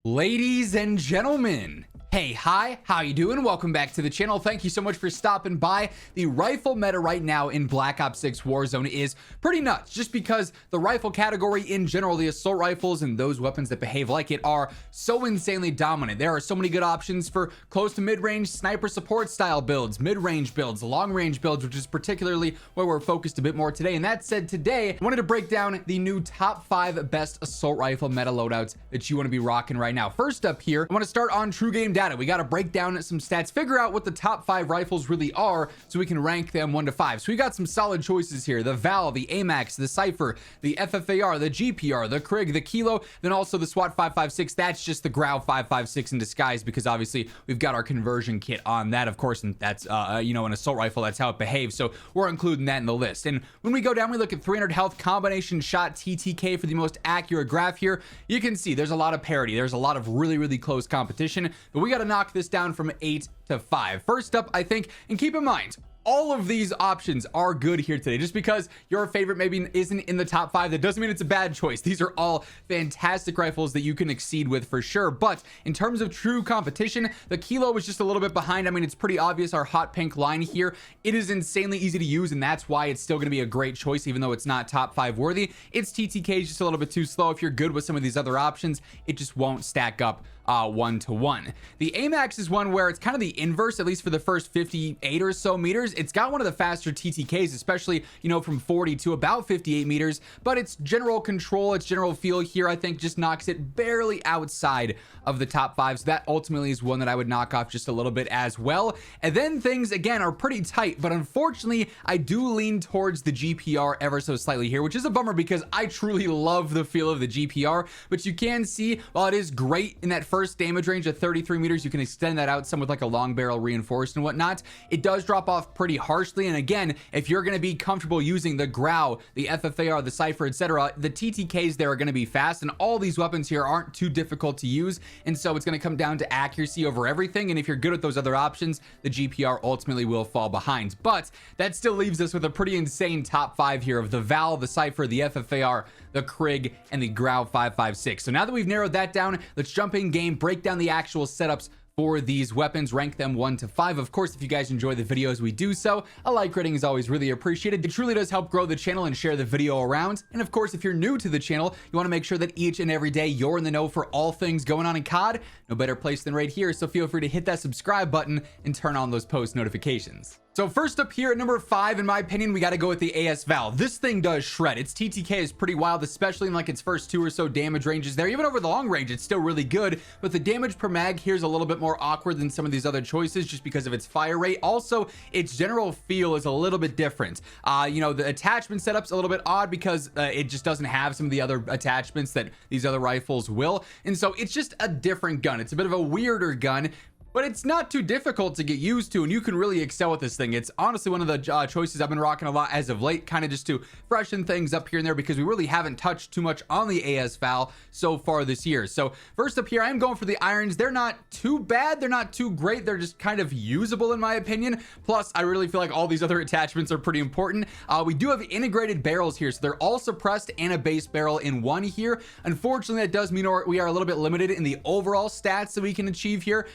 Ladies and gentlemen, hey, hi, how you doing? Welcome back to the channel. Thank you so much for stopping by. The rifle meta right now in Black Ops 6 Warzone is pretty nuts, just because the rifle category in general, the assault rifles and those weapons that behave like it are so insanely dominant. There are so many good options for close to mid-range sniper support style builds, mid-range builds, long-range builds, which is particularly where we're focused a bit more today. And that said, today I wanted to break down the new top 5 best assault rifle meta loadouts that you want to be rocking right now. First up here, I want to start on true game data. We got to break down some stats, figure out what the top 5 rifles really are so we can rank them 1 to 5. So we got some solid choices here: the Val, the AMAX, the Cypher, the FFAR, the GPR, the Krig, the Kilo, then also the SWAT 556. That's just the GRAU 556 in disguise, because obviously we've got our conversion kit on that, of course, and that's an assault rifle. That's how it behaves, so we're including that in the list. And when we go down, we look at 300 health combination shot TTK for the most accurate graph here. You can see there's a lot of parity, there's a lot of really close competition, but we got to knock this down from 8 to 5. First up, I think, and keep in mind, all of these options are good here today. Just because your favorite maybe isn't in the top 5, that doesn't mean it's a bad choice. These are all fantastic rifles that you can exceed with for sure. But in terms of true competition, the Kilo is just a little bit behind. I mean, it's pretty obvious, our hot pink line here. It is insanely easy to use, and that's why it's still going to be a great choice, even though it's not top 5 worthy. Its TTK is just a little bit too slow. If you're good with some of these other options, it just won't stack up 1-to-1. The AMAX is one where it's kind of the inverse, at least for the first 58 or so meters. It's got one of the faster TTKs, especially, from 40 to about 58 meters, but its general control, its general feel here, I think just knocks it barely outside of the top 5. So that ultimately is one that I would knock off just a little bit as well. And then things, again, are pretty tight, but unfortunately, I do lean towards the GPR ever so slightly here, which is a bummer because I truly love the feel of the GPR. But you can see, while it is great in that first damage range of 33 meters, you can extend that out some with like a long barrel reinforced and whatnot. It does drop off pretty harshly. And again, if you're going to be comfortable using the GRAU, the FFAR, the Cypher, etc., the TTKs there are going to be fast, and all these weapons here aren't too difficult to use. And so it's going to come down to accuracy over everything. And if you're good with those other options, the GPR ultimately will fall behind. But that still leaves us with a pretty insane top 5 here of the Val, the Cypher, the FFAR, the Krig, and the GRAU 556. So now that we've narrowed that down, let's jump in game, break down the actual setups for these weapons, rank them 1 to 5. Of course, if you guys enjoy the videos, we do so. A like rating is always really appreciated. It truly does help grow the channel and share the video around. And of course, if you're new to the channel, you want to make sure that each and every day you're in the know for all things going on in COD. No better place than right here. So feel free to hit that subscribe button and turn on those post notifications. So first up here at number 5, in my opinion, we got to go with the AS Val. This thing does shred. Its TTK is pretty wild, especially in like its first 2 or so damage ranges there. Even over the long range, it's still really good, but the damage per mag here is a little bit more awkward than some of these other choices just because of its fire rate. Also, its general feel is a little bit different. The attachment setup's a little bit odd because it just doesn't have some of the other attachments that these other rifles will. And so it's just a different gun. It's a bit of a weirder gun, but it's not too difficult to get used to, and you can really excel with this thing. It's honestly one of the choices I've been rocking a lot as of late, kind of just to freshen things up here and there, because we really haven't touched too much on the AS Val so far this year. So first up here, I'm going for the irons. They're not too bad, they're not too great, they're just kind of usable in my opinion. Plus, I really feel like all these other attachments are pretty important. We do have integrated barrels here, so they're all suppressed and a base barrel in one here. Unfortunately, that does mean we are a little bit limited in the overall stats that we can achieve here.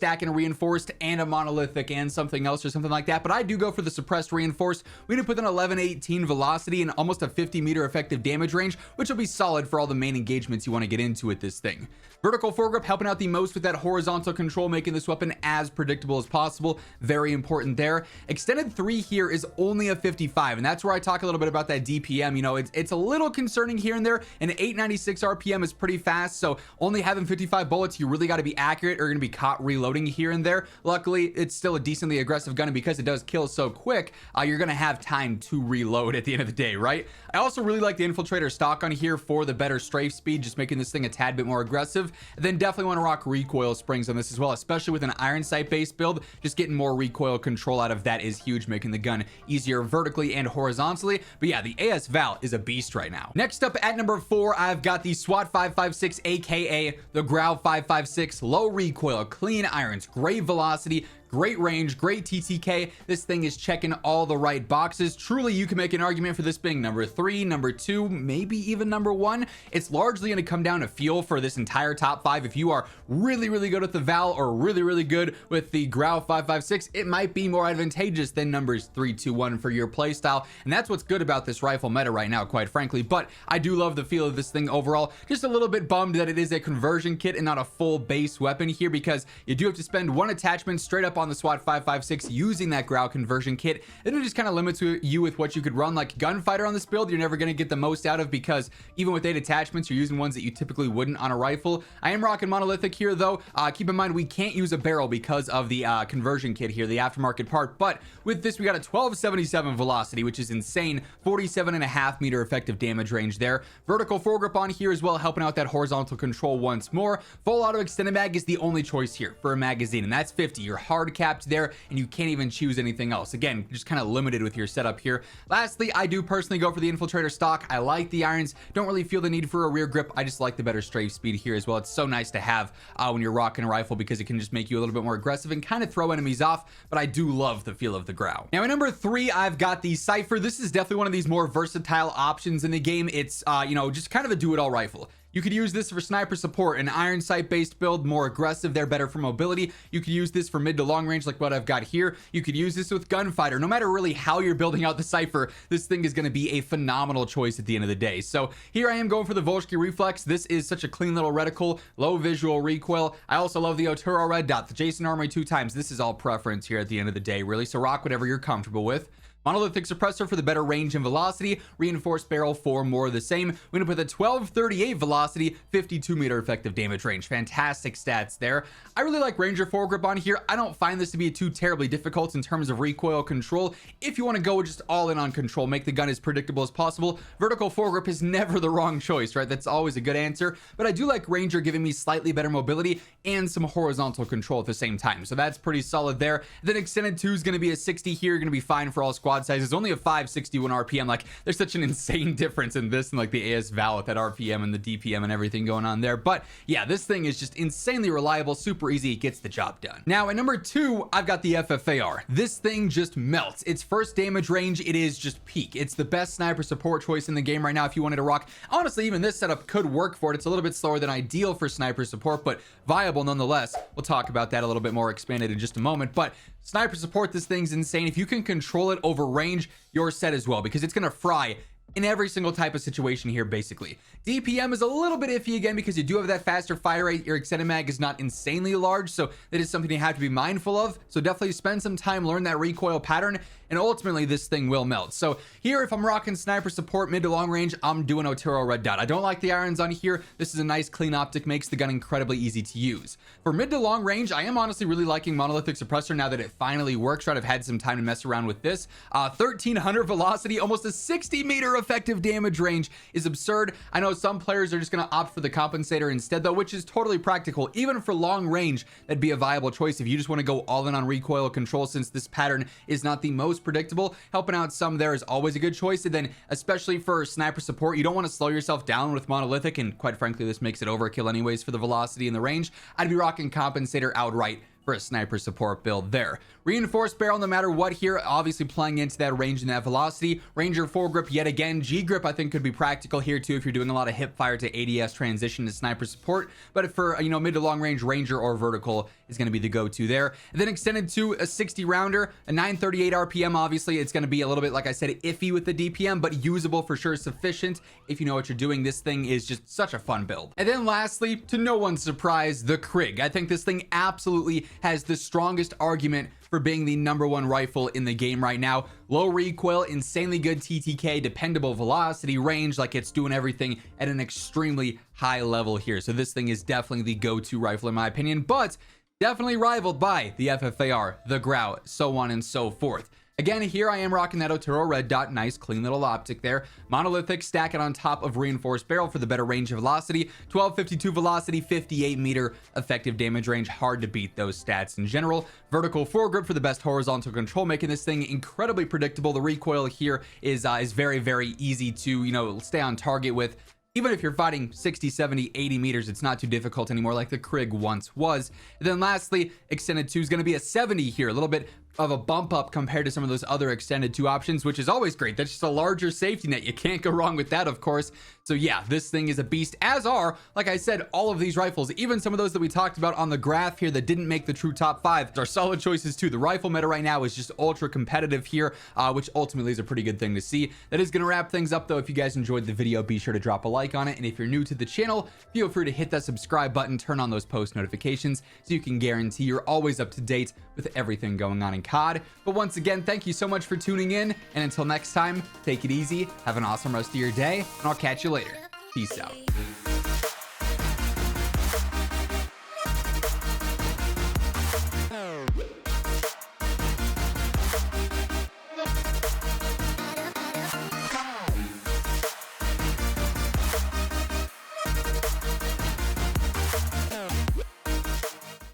Stacking a reinforced and a monolithic and something else or something like that, but I do go for the suppressed reinforced. We need to put an 11-18 velocity and almost a 50 meter effective damage range, which will be solid for all the main engagements you want to get into with this thing. Vertical foregrip helping out the most with that horizontal control, making this weapon as predictable as possible. Very important there. Extended 3 here is only a 55, and that's where I talk a little bit about that DPM. It's a little concerning here and there. An 896 RPM is pretty fast, so only having 55 bullets, you really got to be accurate or you're going to be caught reloading here and there. Luckily, it's still a decently aggressive gun, and because it does kill so quick, you're going to have time to reload at the end of the day, right? I also really like the infiltrator stock on here for the better strafe speed, just making this thing a tad bit more aggressive. And then definitely want to rock recoil springs on this as well, especially with an iron sight based build. Just getting more recoil control out of that is huge, making the gun easier vertically and horizontally. But yeah, the AS Val is a beast right now. Next up at number 4, I've got the SWAT 556, aka the GRAU 556. Low recoil, clean irons, great velocity, great range, great TTK. This thing is checking all the right boxes. Truly, you can make an argument for this being number 3, number 2, maybe even number 1. It's largely going to come down to feel for this entire top 5. If you are really, really good with the Val or really, really good with the GRAU 556, it might be more advantageous than numbers 3, 2, 1 for your playstyle. And that's what's good about this rifle meta right now, quite frankly. But I do love the feel of this thing overall. Just a little bit bummed that it is a conversion kit and not a full base weapon here, because you do have to spend 1 attachment straight up on the SWAT 556 using that GRAU conversion kit. And it just kind of limits you with what you could run. Like gunfighter on this build, you're never going to get the most out of, because even with 8 attachments, you're using ones that you typically wouldn't on a rifle. I am rocking monolithic here though. Keep in mind we can't use a barrel because of the conversion kit here, the aftermarket part. But with this, we got a 1277 velocity, which is insane. 47.5 meter effective damage range there. Vertical foregrip on here as well, helping out that horizontal control once more. Full auto extended mag is the only choice here for a magazine, and that's 50. You're hard capped there, and you can't even choose anything else. Again, just kind of limited with your setup here. Lastly, I do personally go for the infiltrator stock. I like the irons. Don't really feel the need for a rear grip. I just like the better strafe speed here as well. It's so nice to have when you're rocking a rifle, because it can just make you a little bit more aggressive and kind of throw enemies off. But I do love the feel of the GRAU. Now at number 3, I've got the Cypher. This is definitely one of these more versatile options in the game. It's you know, just kind of a do-it-all rifle. You could use this for sniper support, an iron sight based build, more aggressive there, better for mobility. You could use this for mid to long range like what I've got here. You could use this with gunfighter. No matter really how you're building out the Cypher, this thing is going to be a phenomenal choice at the end of the day. So here I am going for the Volsky Reflex. This is such a clean little reticle, low visual recoil. I also love the Oturo Red Dot, the Jason Armory 2 times. This is all preference here at the end of the day, really. So rock whatever you're comfortable with. Monolithic suppressor for the better range and velocity. Reinforced barrel for more of the same. We end up with a 1238 velocity, 52 meter effective damage range. Fantastic stats there. I really like Ranger foregrip on here. I don't find this to be too terribly difficult in terms of recoil control. If you want to go just all in on control, make the gun as predictable as possible, vertical foregrip is never the wrong choice, right? That's always a good answer. But I do like Ranger giving me slightly better mobility and some horizontal control at the same time. So that's pretty solid there. Then extended 2 is going to be a 60 here. You're going to be fine for all squad sizes. Only a 561 RPM. Like there's such an insane difference in this and like the AS Val with that RPM and the DPM and everything going on there. But yeah, this thing is just insanely reliable, super easy, it gets the job done. Now at number 2, I've got the FFAR. This thing just melts. Its first damage range, it is just peak. It's the best sniper support choice in the game right now if you wanted to rock. Honestly, even this setup could work for it. It's a little bit slower than ideal for sniper support, but viable nonetheless. We'll talk about that a little bit more expanded in just a moment. But sniper support, this thing's insane. If you can control it over range, you're set as well, because it's going to fry in every single type of situation here, basically. DPM is a little bit iffy again, because you do have that faster fire rate. Your extended mag is not insanely large, so that is something you have to be mindful of. So definitely spend some time, learn that recoil pattern, and ultimately this thing will melt. So here, if I'm rocking sniper support mid to long range, I'm doing Oturo Red Dot. I don't like the irons on here. This is a nice clean optic, makes the gun incredibly easy to use. For mid to long range, I am honestly really liking monolithic suppressor now that it finally works, right? I've had some time to mess around with this. 1300 velocity, almost a 60 meter effective damage range is absurd. I know some players are just going to opt for the compensator instead though, which is totally practical. Even for long range, that'd be a viable choice if you just want to go all in on recoil control, since this pattern is not the most predictable. Helping out some there is always a good choice. And then especially for sniper support, you don't want to slow yourself down with monolithic, and quite frankly this makes it overkill anyways for the velocity and the range. I'd be rocking compensator outright for a sniper support build there. Reinforced barrel no matter what here, obviously playing into that range and that velocity. Ranger foregrip yet again. G grip I think could be practical here too if you're doing a lot of hip fire to ADS transition to sniper support. But for, you know, mid to long range, Ranger or vertical is going to be the go-to there. And then extended to a 60 rounder, a 938 RPM. Obviously it's going to be a little bit, like I said, iffy with the DPM, but usable for sure, sufficient if you know what you're doing. This thing is just such a fun build. And then lastly, to no one's surprise, the Krig. I think this thing absolutely has the strongest argument for being the #1 rifle in the game right now. Low recoil, insanely good TTK, dependable velocity, range, like it's doing everything at an extremely high level here. So this thing is definitely the go-to rifle in my opinion, but definitely rivaled by the FFAR, the GRAU, so on and so forth. Again, here I am rocking that Oturo Red Dot, nice clean little optic there. Monolithic, stack it on top of reinforced barrel for the better range of velocity. 1252 velocity, 58 meter effective damage range. Hard to beat those stats in general. Vertical foregrip for the best horizontal control, making this thing incredibly predictable. The recoil here is very, very easy to, you know, stay on target with. even if you're fighting 60, 70, 80 meters, it's not too difficult anymore like the Krig once was. And then lastly, extended 2 is going to be a 70 here, a little bit of a bump up compared to some of those other extended 2 options, which is always great. That's just a larger safety net. You can't go wrong with that, of course. So yeah, this thing is a beast, as are, like I said, all of these rifles, even some of those that we talked about on the graph here that didn't make the true top 5 are solid choices too. The rifle meta right now is just ultra competitive here, which ultimately is a pretty good thing to see. That is going to wrap things up though. If you guys enjoyed the video, be sure to drop a like on it. And if you're new to the channel, feel free to hit that subscribe button, turn on those post notifications so you can guarantee you're always up to date with everything going on in COD. But once again, thank you so much for tuning in, and until next time, take it easy, have an awesome rest of your day, and I'll catch you later. Peace out.